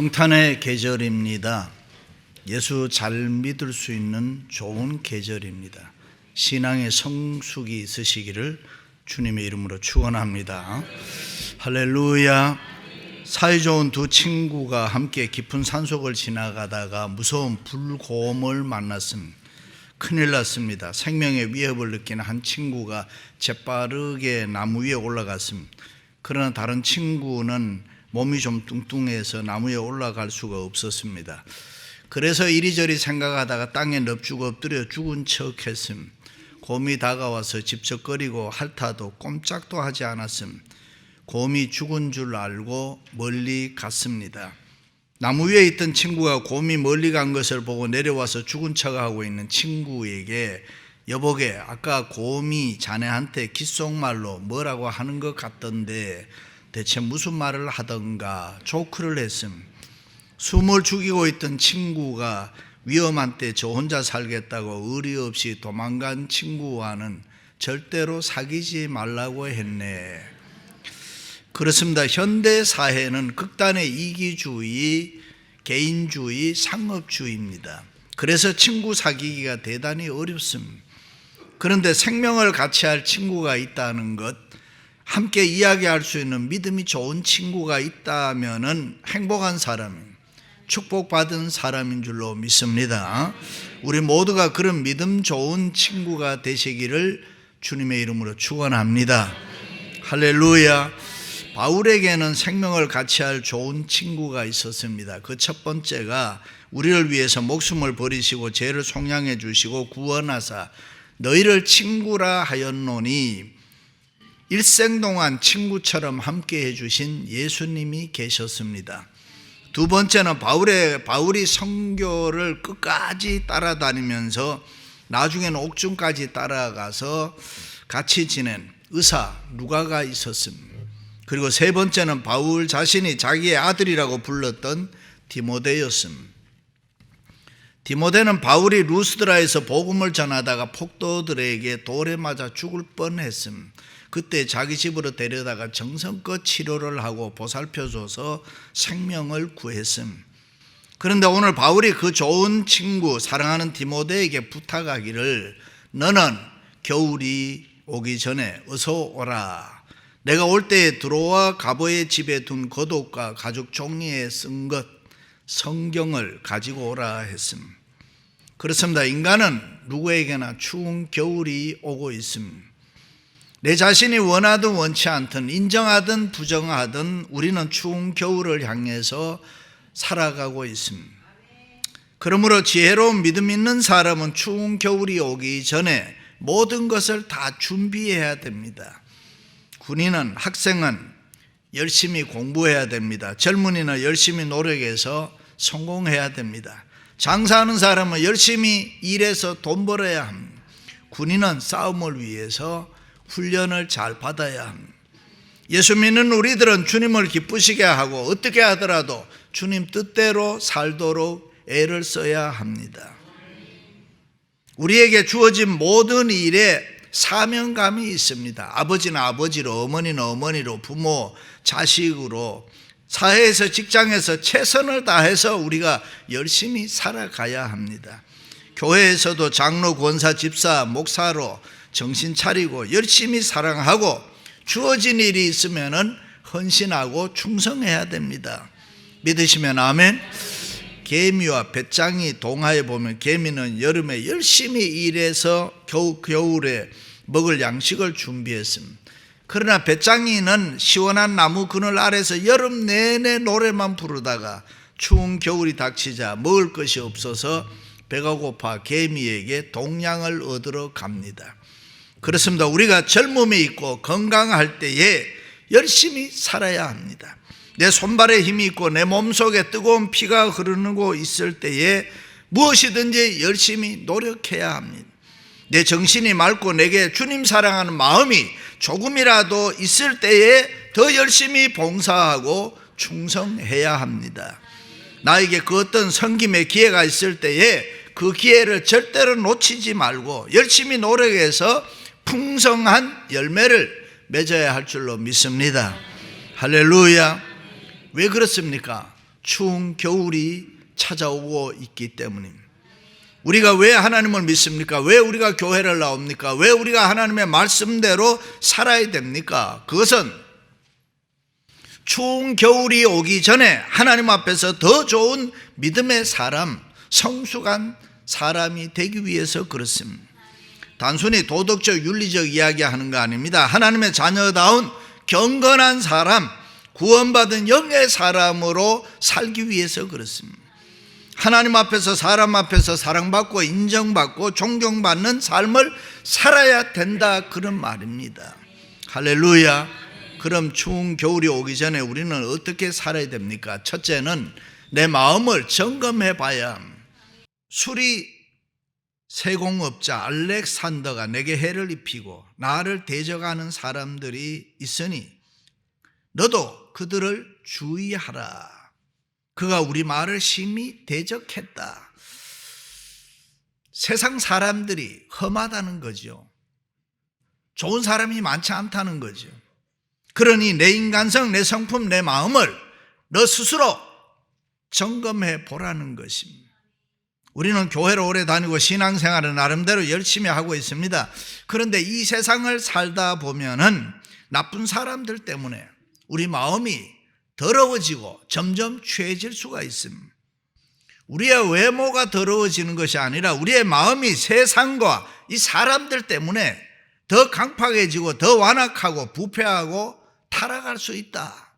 성탄의 계절입니다. 예수 잘 믿을 수 있는 좋은 계절입니다. 신앙의 성숙이 있으시기를 주님의 이름으로 축원합니다. 할렐루야. 사이좋은 두 친구가 함께 깊은 산속을 지나가다가 무서운 불곰을 만났습니다. 큰일 났습니다. 생명의 위협을 느끼는 한 친구가 재빠르게 나무 위에 올라갔습니다. 그러나 다른 친구는 몸이 좀 뚱뚱해서 나무에 올라갈 수가 없었습니다. 그래서 이리저리 생각하다가 땅에 넙죽 엎드려 죽은 척 했습니다. 곰이 다가와서 집적거리고 핥아도 꼼짝도 하지 않았습니다. 곰이 죽은 줄 알고 멀리 갔습니다. 나무 위에 있던 친구가 곰이 멀리 간 것을 보고 내려와서 죽은 척하고 있는 친구에게 여보게, 아까 곰이 자네한테 귓속말로 뭐라고 하는 것 같던데 대체 무슨 말을 하던가 조크를 했음. 숨을 죽이고 있던 친구가 위험한 때 저 혼자 살겠다고 의리 없이 도망간 친구와는 절대로 사귀지 말라고 했네. 그렇습니다. 현대 사회는 극단의 이기주의, 개인주의, 상업주의입니다. 그래서 친구 사귀기가 대단히 어렵습니다. 그런데 생명을 같이 할 친구가 있다는 것, 함께 이야기할 수 있는 믿음이 좋은 친구가 있다면은 행복한 사람입니다. 축복받은 사람인 줄로 믿습니다. 우리 모두가 그런 믿음 좋은 친구가 되시기를 주님의 이름으로 축원합니다. 할렐루야. 바울에게는 생명을 같이 할 좋은 친구가 있었습니다. 그 첫 번째가 우리를 위해서 목숨을 버리시고 죄를 속량해 주시고 구원하사 너희를 친구라 하였노니 일생 동안 친구처럼 함께 해주신 예수님이 계셨습니다. 두 번째는 바울이 선교를 끝까지 따라다니면서 나중에는 옥중까지 따라가서 같이 지낸 의사 누가가 있었습니다. 그리고 세 번째는 바울 자신이 자기의 아들이라고 불렀던 디모데였습니다. 디모데는 바울이 루스드라에서 복음을 전하다가 폭도들에게 돌에 맞아 죽을 뻔했습니다. 그때 자기 집으로 데려다가 정성껏 치료를 하고 보살펴줘서 생명을 구했습니다. 그런데 오늘 바울이 그 좋은 친구 사랑하는 디모데에게 부탁하기를 너는 겨울이 오기 전에 어서 오라. 내가 올 때에 드로아 가보의 집에 둔 겉옷과 가죽 종이에 쓴 것 성경을 가지고 오라 했습니다. 그렇습니다. 인간은 누구에게나 추운 겨울이 오고 있습니다. 내 자신이 원하든 원치 않든 인정하든 부정하든 우리는 추운 겨울을 향해서 살아가고 있습니다. 그러므로 지혜로운 믿음 있는 사람은 추운 겨울이 오기 전에 모든 것을 다 준비해야 됩니다. 군인은, 학생은 열심히 공부해야 됩니다. 젊은이는 열심히 노력해서 성공해야 됩니다. 장사하는 사람은 열심히 일해서 돈 벌어야 합니다. 군인은 싸움을 위해서 훈련을 잘 받아야 합니다. 예수 믿는 우리들은 주님을 기쁘시게 하고 어떻게 하더라도 주님 뜻대로 살도록 애를 써야 합니다. 우리에게 주어진 모든 일에 사명감이 있습니다. 아버지는 아버지로, 어머니는 어머니로, 부모, 자식으로, 사회에서, 직장에서 최선을 다해서 우리가 열심히 살아가야 합니다. 교회에서도 장로, 권사, 집사, 목사로 정신 차리고 열심히 사랑하고 주어진 일이 있으면 헌신하고 충성해야 됩니다. 믿으시면 아멘. 개미와 배짱이 동화에 보면 개미는 여름에 열심히 일해서 겨울에 먹을 양식을 준비했습니다. 그러나 배짱이는 시원한 나무 그늘 아래서 여름 내내 노래만 부르다가 추운 겨울이 닥치자 먹을 것이 없어서 배가 고파 개미에게 동양을 얻으러 갑니다. 그렇습니다. 우리가 젊음이 있고 건강할 때에 열심히 살아야 합니다. 내 손발에 힘이 있고 내 몸속에 뜨거운 피가 흐르고 있을 때에 무엇이든지 열심히 노력해야 합니다. 내 정신이 맑고 내게 주님 사랑하는 마음이 조금이라도 있을 때에 더 열심히 봉사하고 충성해야 합니다. 나에게 그 어떤 섬김의 기회가 있을 때에 그 기회를 절대로 놓치지 말고 열심히 노력해서 풍성한 열매를 맺어야 할 줄로 믿습니다. 할렐루야. 왜 그렇습니까? 추운 겨울이 찾아오고 있기 때문입니다. 우리가 왜 하나님을 믿습니까? 왜 우리가 교회를 나옵니까? 왜 우리가 하나님의 말씀대로 살아야 됩니까? 그것은 추운 겨울이 오기 전에 하나님 앞에서 더 좋은 믿음의 사람, 성숙한 사람이 되기 위해서 그렇습니다. 단순히 도덕적, 윤리적 이야기하는 거 아닙니다. 하나님의 자녀다운 경건한 사람, 구원받은 영의 사람으로 살기 위해서 그렇습니다. 하나님 앞에서, 사람 앞에서 사랑받고 인정받고 존경받는 삶을 살아야 된다, 그런 말입니다. 할렐루야. 그럼 추운 겨울이 오기 전에 우리는 어떻게 살아야 됩니까? 첫째는 내 마음을 점검해 봐야 합니다. 수리 세공업자 알렉산더가 내게 해를 입히고 나를 대적하는 사람들이 있으니 너도 그들을 주의하라. 그가 우리 말을 심히 대적했다. 세상 사람들이 험하다는 거죠. 좋은 사람이 많지 않다는 거죠. 그러니 내 인간성, 내 성품, 내 마음을 너 스스로 점검해 보라는 것입니다. 우리는 교회를 오래 다니고 신앙생활을 나름대로 열심히 하고 있습니다. 그런데 이 세상을 살다 보면은 나쁜 사람들 때문에 우리 마음이 더러워지고 점점 취해질 수가 있습니다. 우리의 외모가 더러워지는 것이 아니라 우리의 마음이 세상과 이 사람들 때문에 더 강팍해지고 더 완악하고 부패하고 타락할 수 있다.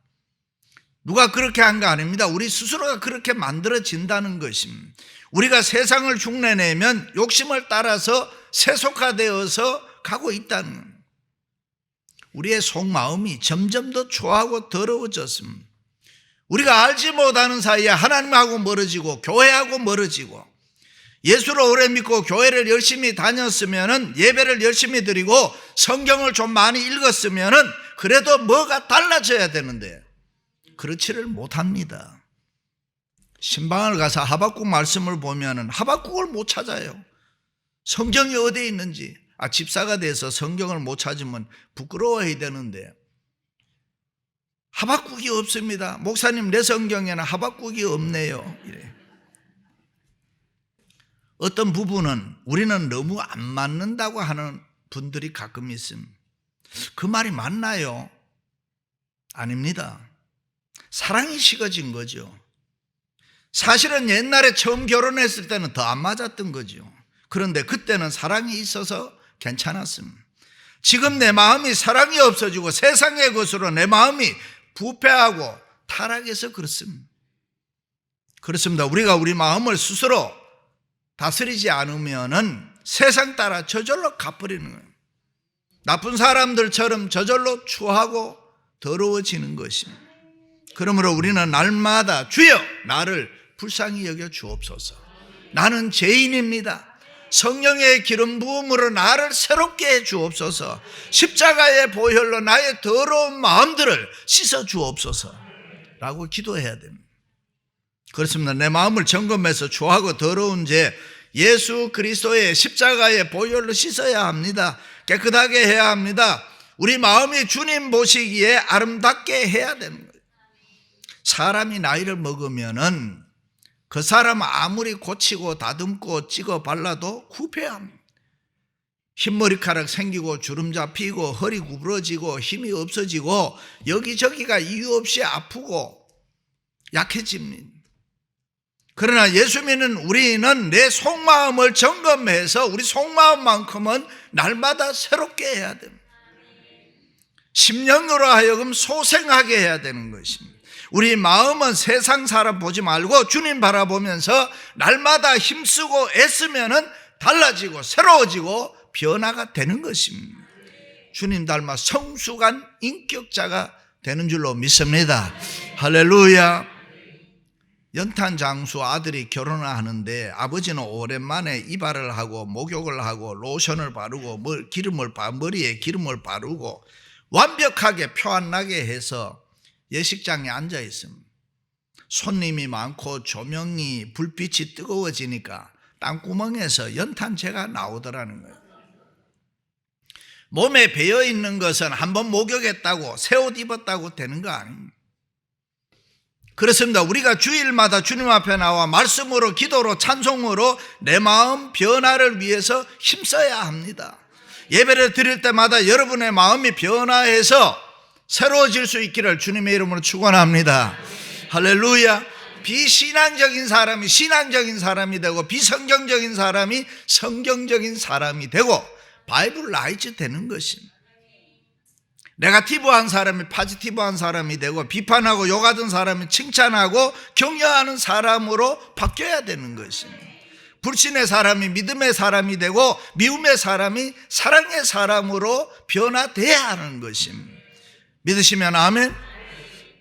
누가 그렇게 한 거 아닙니다. 우리 스스로가 그렇게 만들어진다는 것입니다. 우리가 세상을 흉내내면 욕심을 따라서 세속화되어서 가고 있다는 겁니다. 우리의 속마음이 점점 더 초하고 더러워졌습니다. 우리가 알지 못하는 사이에 하나님하고 멀어지고 교회하고 멀어지고, 예수를 오래 믿고 교회를 열심히 다녔으면, 예배를 열심히 드리고 성경을 좀 많이 읽었으면 그래도 뭐가 달라져야 되는데 그렇지를 못합니다. 신방을 가서 하박국 말씀을 보면 하박국을 못 찾아요. 성경이 어디에 있는지. 집사가 돼서 성경을 못 찾으면 부끄러워해야 되는데 하박국이 없습니다. 목사님, 내 성경에는 하박국이 없네요. 이래. 어떤 부분은 우리는 너무 안 맞는다고 하는 분들이 가끔 있습니다. 그 말이 맞나요? 아닙니다. 사랑이 식어진 거죠. 사실은 옛날에 처음 결혼했을 때는 더 안 맞았던 거죠. 그런데 그때는 사랑이 있어서 괜찮았습니다. 지금 내 마음이 사랑이 없어지고 세상의 것으로 내 마음이 부패하고 타락해서 그렇습니다. 그렇습니다. 우리가 우리 마음을 스스로 다스리지 않으면은 세상 따라 저절로 가버리는 거예요. 나쁜 사람들처럼 저절로 추하고 더러워지는 것입니다. 그러므로 우리는 날마다 주여 나를 불쌍히 여겨 주옵소서. 나는 죄인입니다. 성령의 기름 부음으로 나를 새롭게 해 주옵소서. 십자가의 보혈로 나의 더러운 마음들을 씻어 주옵소서 라고 기도해야 됩니다. 그렇습니다. 내 마음을 점검해서 추하고 더러운 죄, 예수 그리스도의 십자가의 보혈로 씻어야 합니다. 깨끗하게 해야 합니다. 우리 마음이 주님 보시기에 아름답게 해야 되는 거예요. 사람이 나이를 먹으면은 그 사람 아무리 고치고 다듬고 찍어 발라도 후패합니다. 흰머리카락 생기고 주름 잡히고 허리 구부러지고 힘이 없어지고 여기저기가 이유 없이 아프고 약해집니다. 그러나 예수 믿는 우리는 내 속마음을 점검해서 우리 속마음만큼은 날마다 새롭게 해야 됩니다. 심령으로 하여금 소생하게 해야 되는 것입니다. 우리 마음은 세상 사람 보지 말고 주님 바라보면서 날마다 힘쓰고 애쓰면은 달라지고 새로워지고 변화가 되는 것입니다. 주님 닮아 성숙한 인격자가 되는 줄로 믿습니다. 할렐루야. 연탄 장수 아들이 결혼을 하는데 아버지는 오랜만에 이발을 하고 목욕을 하고 로션을 바르고 머리에 기름을 바르고 완벽하게 표 안 나게 해서 예식장에 앉아 있습니다. 손님이 많고 조명이 불빛이 뜨거워지니까 땅구멍에서 연탄재가 나오더라는 거예요. 몸에 배어 있는 것은 한번 목욕했다고 새 옷 입었다고 되는 거 아닙니다. 그렇습니다. 우리가 주일마다 주님 앞에 나와 말씀으로, 기도로, 찬송으로 내 마음 변화를 위해서 힘써야 합니다. 예배를 드릴 때마다 여러분의 마음이 변화해서 새로워질 수 있기를 주님의 이름으로 축원합니다. 할렐루야. 비신앙적인 사람이 신앙적인 사람이 되고, 비성경적인 사람이 성경적인 사람이 되고, 바이블 라이트 되는 것입니다. 네거티브한 사람이 포지티브한 사람이 되고, 비판하고 욕하던 사람이 칭찬하고 격려하는 사람으로 바뀌어야 되는 것입니다. 불신의 사람이 믿음의 사람이 되고, 미움의 사람이 사랑의 사람으로 변화돼야 하는 것입니다. 믿으시면 아멘?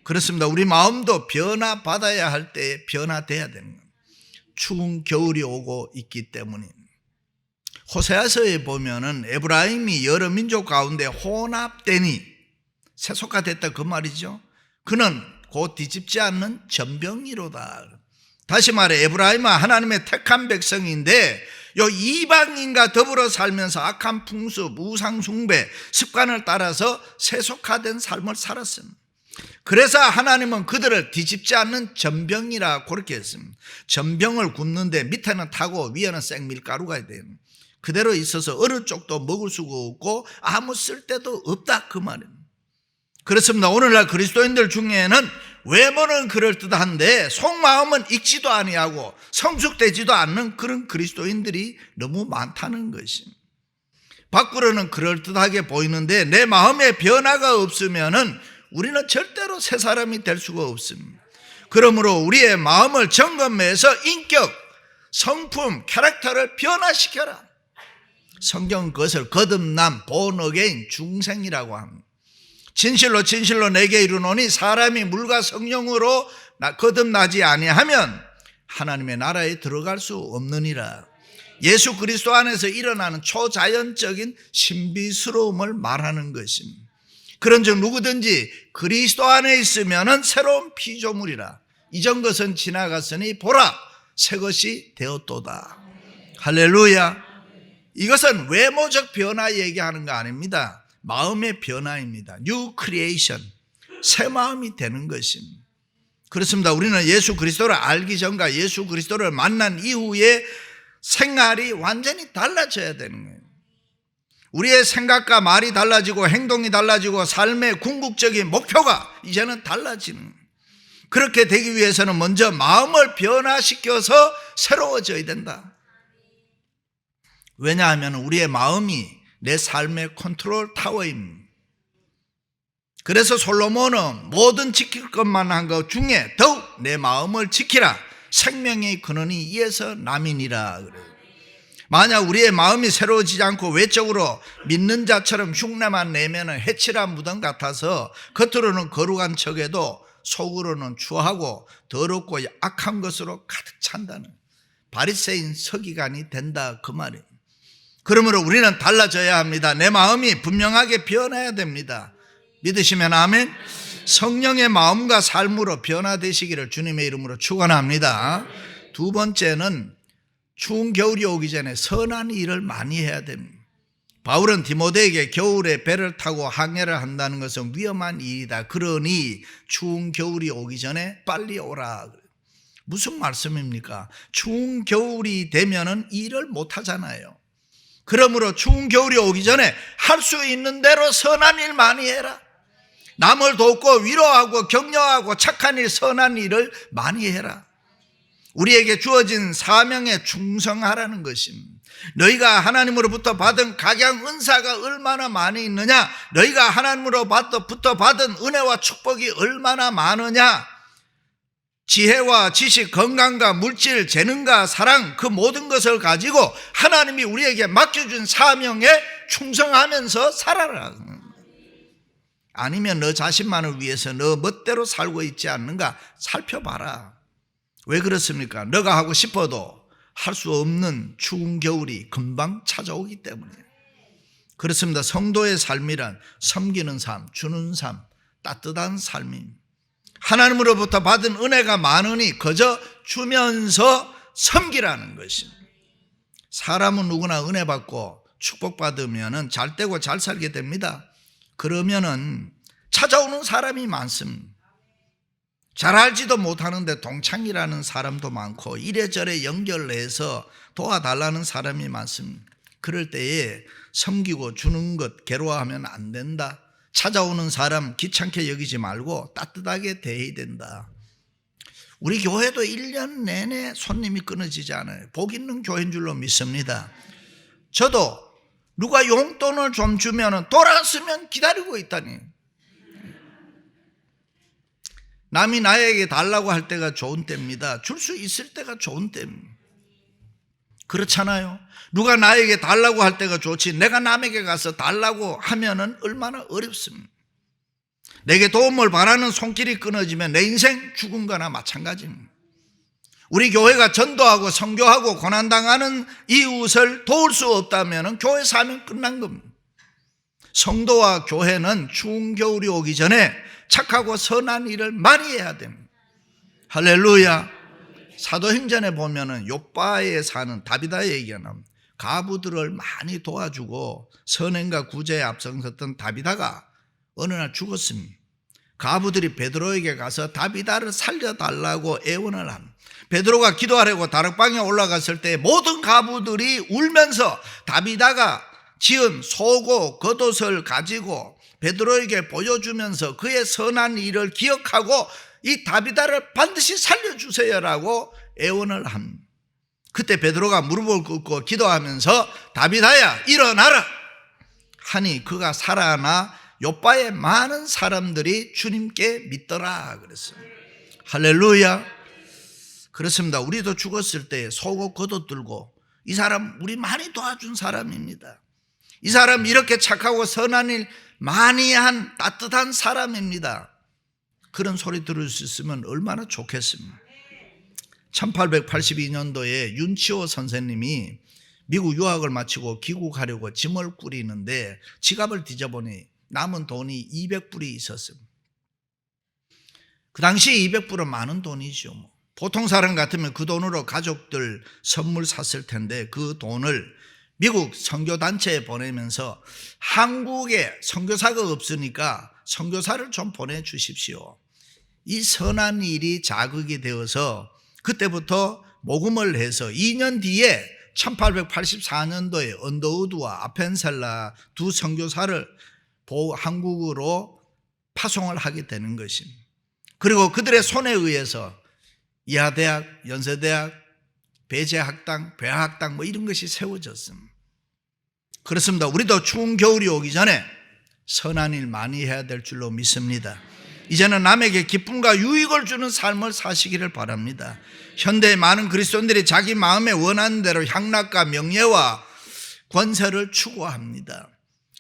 그렇습니다. 우리 마음도 변화받아야 할 때에 변화돼야 되는 겁니다. 추운 겨울이 오고 있기 때문입니다. 호세아서에 보면은 에브라임이 여러 민족 가운데 혼합되니 세속화됐다 그 말이죠. 그는 곧 뒤집지 않는 전병이로다. 다시 말해 에브라임은 하나님의 택한 백성인데 요 이방인과 더불어 살면서 악한 풍습, 우상 숭배, 습관을 따라서 세속화된 삶을 살았습니다. 그래서 하나님은 그들을 뒤집지 않는 전병이라 그렇게 했습니다. 전병을 굽는데 밑에는 타고 위에는 생밀가루가 돼요. 그대로 있어서 어느 쪽도 먹을 수가 없고 아무 쓸데도 없다 그 말입니다. 그렇습니다. 오늘날 그리스도인들 중에는 외모는 그럴듯한데 속마음은 익지도 아니하고 성숙되지도 않는 그런 그리스도인들이 너무 많다는 것입니다. 밖으로는 그럴듯하게 보이는데 내 마음에 변화가 없으면은 우리는 절대로 새 사람이 될 수가 없습니다. 그러므로 우리의 마음을 점검해서 인격, 성품, 캐릭터를 변화시켜라. 성경 그것을 거듭남, 본어게인, 중생이라고 합니다. 진실로 진실로 내게 이르노니 사람이 물과 성령으로 거듭나지 아니하면 하나님의 나라에 들어갈 수 없느니라. 예수 그리스도 안에서 일어나는 초자연적인 신비스러움을 말하는 것입니다. 그런즉 누구든지 그리스도 안에 있으면 새로운 피조물이라. 이전 것은 지나갔으니 보라 새 것이 되었도다. 할렐루야. 이것은 외모적 변화 얘기하는 거 아닙니다. 마음의 변화입니다. New creation, 새 마음이 되는 것입니다. 그렇습니다. 우리는 예수 그리스도를 알기 전과 예수 그리스도를 만난 이후에 생활이 완전히 달라져야 되는 거예요. 우리의 생각과 말이 달라지고 행동이 달라지고 삶의 궁극적인 목표가 이제는 달라지는 거예요. 그렇게 되기 위해서는 먼저 마음을 변화시켜서 새로워져야 된다. 왜냐하면 우리의 마음이 내 삶의 컨트롤 타워입니다. 그래서 솔로몬은 모든 지킬 것만 한 것 중에 더욱 내 마음을 지키라. 생명의 근원이 이에서 남이니라. 만약 우리의 마음이 새로워지지 않고 외적으로 믿는 자처럼 흉내만 내면 해칠한 무덤 같아서 겉으로는 거룩한 척해도 속으로는 추하고 더럽고 악한 것으로 가득 찬다는 바리새인 서기관이 된다 그 말이에요. 그러므로 우리는 달라져야 합니다. 내 마음이 분명하게 변해야 됩니다. 믿으시면 아멘. 성령의 마음과 삶으로 변화되시기를 주님의 이름으로 축원합니다. 두 번째는 추운 겨울이 오기 전에 선한 일을 많이 해야 됩니다. 바울은 디모데에게 겨울에 배를 타고 항해를 한다는 것은 위험한 일이다. 그러니 추운 겨울이 오기 전에 빨리 오라. 무슨 말씀입니까? 추운 겨울이 되면은 일을 못 하잖아요. 그러므로 추운 겨울이 오기 전에 할 수 있는 대로 선한 일 많이 해라. 남을 돕고 위로하고 격려하고 착한 일, 선한 일을 많이 해라. 우리에게 주어진 사명에 충성하라는 것입니다. 너희가 하나님으로부터 받은 각양 은사가 얼마나 많이 있느냐, 너희가 하나님으로부터 받은 은혜와 축복이 얼마나 많으냐, 지혜와 지식, 건강과 물질, 재능과 사랑, 그 모든 것을 가지고 하나님이 우리에게 맡겨준 사명에 충성하면서 살아라. 아니면 너 자신만을 위해서 너 멋대로 살고 있지 않는가 살펴봐라. 왜 그렇습니까? 너가 하고 싶어도 할 수 없는 추운 겨울이 금방 찾아오기 때문이에요. 그렇습니다. 성도의 삶이란 섬기는 삶, 주는 삶, 따뜻한 삶입니다. 하나님으로부터 받은 은혜가 많으니 그저 주면서 섬기라는 것입니다. 사람은 누구나 은혜 받고 축복받으면 잘 되고 잘 살게 됩니다. 그러면은 찾아오는 사람이 많습니다. 잘 알지도 못하는데 동창이라는 사람도 많고 이래저래 연결해서 도와달라는 사람이 많습니다. 그럴 때에 섬기고 주는 것 괴로워하면 안 된다. 찾아오는 사람 귀찮게 여기지 말고 따뜻하게 대해야 된다. 우리 교회도 1년 내내 손님이 끊어지지 않아요. 복 있는 교회인 줄로 믿습니다. 저도 누가 용돈을 좀 주면 돌아왔으면 기다리고 있다니. 남이 나에게 달라고 할 때가 좋은 때입니다. 줄 수 있을 때가 좋은 때입니다. 그렇잖아요. 누가 나에게 달라고 할 때가 좋지 내가 남에게 가서 달라고 하면은 얼마나 어렵습니다. 내게 도움을 바라는 손길이 끊어지면 내 인생 죽은 거나 마찬가지입니다. 우리 교회가 전도하고 선교하고 고난당하는 이웃을 도울 수 없다면 교회 사명 끝난 겁니다. 성도와 교회는 추운 겨울이 오기 전에 착하고 선한 일을 많이 해야 됩니다. 할렐루야. 사도행전에 보면은 욥바에 사는 다비다의 얘기가 나옵니다. 가부들을 많이 도와주고 선행과 구제에 앞장섰던 다비다가 어느 날 죽었습니다. 가부들이 베드로에게 가서 다비다를 살려달라고 애원을 합니다. 베드로가 기도하려고 다락방에 올라갔을 때 모든 가부들이 울면서 다비다가 지은 소고 겉옷을 가지고 베드로에게 보여주면서 그의 선한 일을 기억하고 이 다비다를 반드시 살려주세요라고 애원을 합니다. 그때 베드로가 무릎을 꿇고 기도하면서 다비다야 일어나라 하니 그가 살아나 욥바의 많은 사람들이 주님께 믿더라 그랬습니다. 할렐루야. 그렇습니다. 우리도 죽었을 때 속옷 겉옷 들고 이 사람 우리 많이 도와준 사람입니다. 이 사람 이렇게 착하고 선한 일 많이 한 따뜻한 사람입니다. 그런 소리 들을 수 있으면 얼마나 좋겠습니까? 1882년도에 윤치호 선생님이 미국 유학을 마치고 귀국하려고 짐을 꾸리는데 지갑을 뒤져보니 남은 돈이 200불이 있었습니다. 그 당시 200불은 많은 돈이죠. 보통 사람 같으면 그 돈으로 가족들 선물 샀을 텐데 그 돈을 미국 선교단체에 보내면서 한국에 선교사가 없으니까 선교사를 좀 보내주십시오. 이 선한 일이 자극이 되어서 그때부터 모금을 해서 2년 뒤에 1884년도에 언더우드와 아펜셀라 두 선교사를 한국으로 파송을 하게 되는 것입니다. 그리고 그들의 손에 의해서 이하대학, 연세대학, 배제학당, 배학당 이런 것이 세워졌습니다. 그렇습니다. 우리도 추운 겨울이 오기 전에 선한 일 많이 해야 될 줄로 믿습니다. 이제는 남에게 기쁨과 유익을 주는 삶을 사시기를 바랍니다. 현대의 많은 그리스도인들이 자기 마음에 원하는 대로 향락과 명예와 권세를 추구합니다.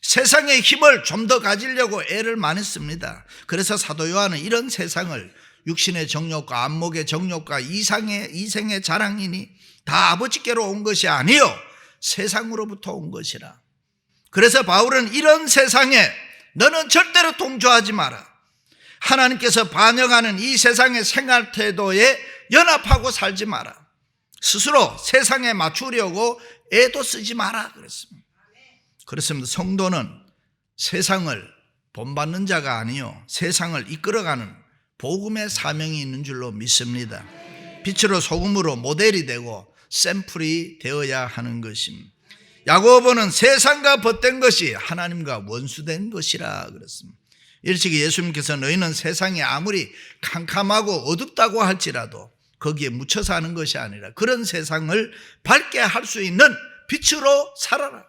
세상의 힘을 좀 더 가지려고 애를 많이 씁니다. 그래서 사도 요한은 이런 세상을 육신의 정욕과 안목의 정욕과 이생의 자랑이니 다 아버지께로 온 것이 아니요 세상으로부터 온 것이라. 그래서 바울은 이런 세상에 너는 절대로 동조하지 마라. 하나님께서 반영하는 이 세상의 생활 태도에 연합하고 살지 마라. 스스로 세상에 맞추려고 애도 쓰지 마라 그랬습니다. 그렇습니다. 성도는 세상을 본받는 자가 아니요 세상을 이끌어가는 복음의 사명이 있는 줄로 믿습니다. 빛으로 소금으로 모델이 되고 샘플이 되어야 하는 것입니다. 야고보는 세상과 벗된 것이 하나님과 원수된 것이라 그랬습니다. 일찍이 예수님께서 너희는 세상이 아무리 캄캄하고 어둡다고 할지라도 거기에 묻혀 사는 것이 아니라 그런 세상을 밝게 할 수 있는 빛으로 살아라.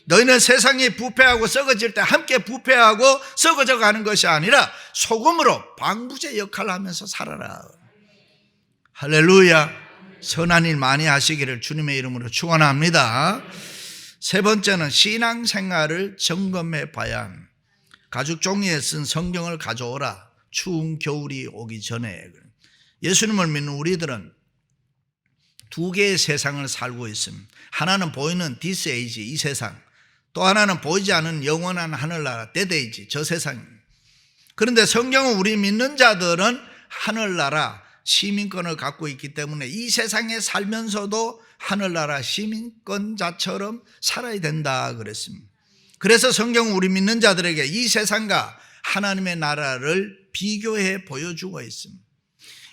너희는 세상이 부패하고 썩어질 때 함께 부패하고 썩어져 가는 것이 아니라 소금으로 방부제 역할을 하면서 살아라. 할렐루야. 선한 일 많이 하시기를 주님의 이름으로 축원합니다. 세 번째는 신앙생활을 점검해 봐야 합니다. 가죽 종이에 쓴 성경을 가져오라. 추운 겨울이 오기 전에. 예수님을 믿는 우리들은 두 개의 세상을 살고 있습니다. 하나는 보이는 this age, 이 세상. 또 하나는 보이지 않는 영원한 하늘나라, that age, 저 세상입니다. 그런데 성경은 우리 믿는 자들은 하늘나라 시민권을 갖고 있기 때문에 이 세상에 살면서도 하늘나라 시민권자처럼 살아야 된다 그랬습니다. 그래서 성경은 우리 믿는 자들에게 이 세상과 하나님의 나라를 비교해 보여주고 있습니다.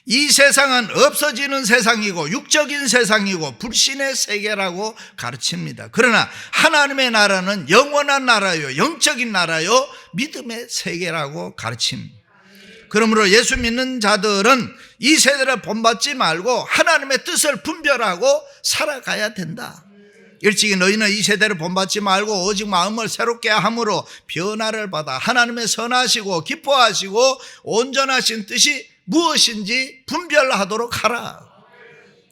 이 세상은 없어지는 세상이고 육적인 세상이고 불신의 세계라고 가르칩니다. 그러나 하나님의 나라는 영원한 나라요, 영적인 나라요, 믿음의 세계라고 가르칩니다. 그러므로 예수 믿는 자들은 이 세대를 본받지 말고 하나님의 뜻을 분별하고 살아가야 된다. 일찍이 너희는 이 세대를 본받지 말고 오직 마음을 새롭게 함으로 변화를 받아 하나님의 선하시고 기뻐하시고 온전하신 뜻이 무엇인지 분별하도록 하라.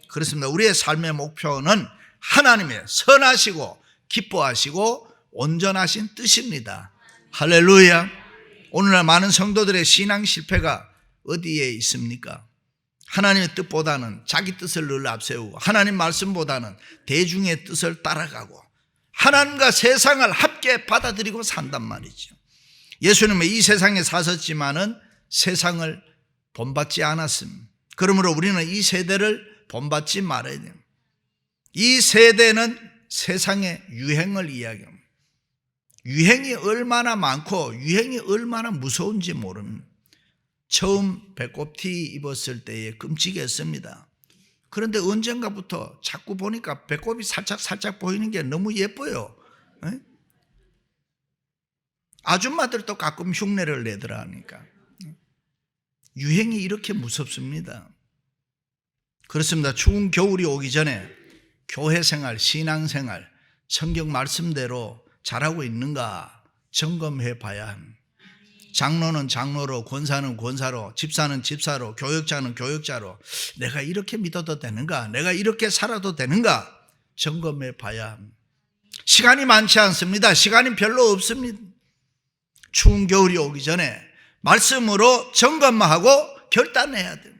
그렇습니다. 우리의 삶의 목표는 하나님의 선하시고 기뻐하시고 온전하신 뜻입니다. 할렐루야. 오늘날 많은 성도들의 신앙 실패가 어디에 있습니까? 하나님의 뜻보다는 자기 뜻을 늘 앞세우고 하나님 말씀보다는 대중의 뜻을 따라가고 하나님과 세상을 함께 받아들이고 산단 말이죠. 예수님은 이 세상에 사셨지만은 세상을 본받지 않았습니다. 그러므로 우리는 이 세대를 본받지 말아야 됩니다. 이 세대는 세상의 유행을 이야기합니다. 유행이 얼마나 많고 유행이 얼마나 무서운지 모릅니다. 처음 배꼽티 입었을 때에 끔찍했습니다. 그런데 언젠가부터 자꾸 보니까 배꼽이 살짝 보이는 게 너무 예뻐요. 에? 아줌마들도 가끔 흉내를 내더라 하니까. 유행이 이렇게 무섭습니다. 그렇습니다. 추운 겨울이 오기 전에 교회 생활, 신앙 생활, 성경 말씀대로 잘하고 있는가 점검해 봐야 합니다. 장로는 장로로, 권사는 권사로, 집사는 집사로, 교역자는 교역자로 내가 이렇게 믿어도 되는가? 내가 이렇게 살아도 되는가? 점검해 봐야 합니다. 시간이 많지 않습니다. 시간이 별로 없습니다. 추운 겨울이 오기 전에 말씀으로 점검만 하고 결단해야 됩니다.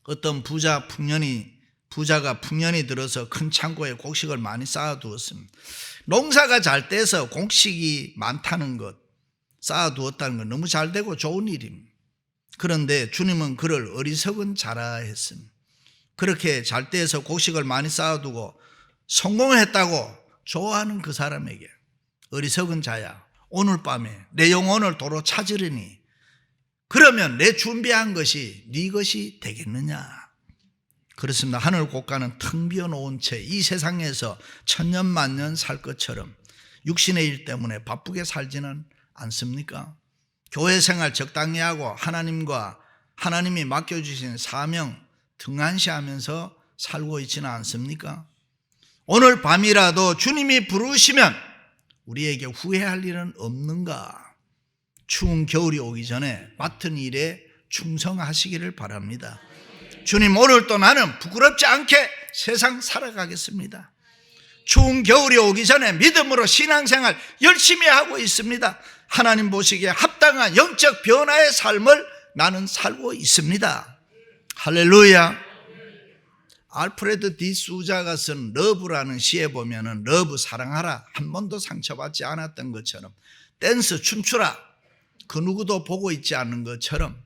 어떤 부자가 풍년이 들어서 큰 창고에 곡식을 많이 쌓아두었습니다. 농사가 잘 돼서 곡식이 많다는 것, 쌓아두었다는 건 너무 잘 되고 좋은 일입니다. 그런데 주님은 그를 어리석은 자라 했습니다. 그렇게 잘 돼서 곡식을 많이 쌓아두고 성공을 했다고 좋아하는 그 사람에게 어리석은 자야, 오늘 밤에 내 영혼을 도로 찾으리니 그러면 내 준비한 것이 네 것이 되겠느냐. 그렇습니다. 하늘 곳간은 텅 비어놓은 채 이 세상에서 천년 만년 살 것처럼 육신의 일 때문에 바쁘게 살지는 않습니까? 교회 생활 적당히 하고 하나님이 맡겨주신 사명 등한시하면서 살고 있지는 않습니까? 오늘 밤이라도 주님이 부르시면 우리에게 후회할 일은 없는가? 추운 겨울이 오기 전에 맡은 일에 충성하시기를 바랍니다. 주님, 오늘도 나는 부끄럽지 않게 세상 살아가겠습니다. 추운 겨울이 오기 전에 믿음으로 신앙생활 열심히 하고 있습니다. 하나님 보시기에 합당한 영적 변화의 삶을 나는 살고 있습니다. 할렐루야. 알프레드 디 수자가 쓴 러브라는 시에 보면은 러브 사랑하라, 한 번도 상처받지 않았던 것처럼, 댄스 춤추라, 그 누구도 보고 있지 않는 것처럼,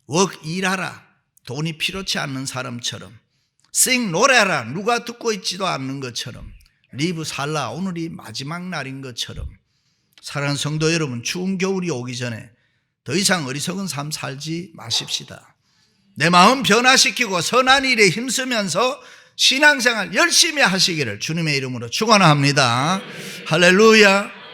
워크 일하라, 돈이 필요치 않는 사람처럼, sing 노래하라, 누가 듣고 있지도 않는 것처럼, 리브 살라, 오늘이 마지막 날인 것처럼, 사랑하는 성도 여러분, 추운 겨울이 오기 전에 더 이상 어리석은 삶 살지 마십시다. 내 마음 변화시키고 선한 일에 힘쓰면서 신앙생활 열심히 하시기를 주님의 이름으로 축원합니다. 할렐루야.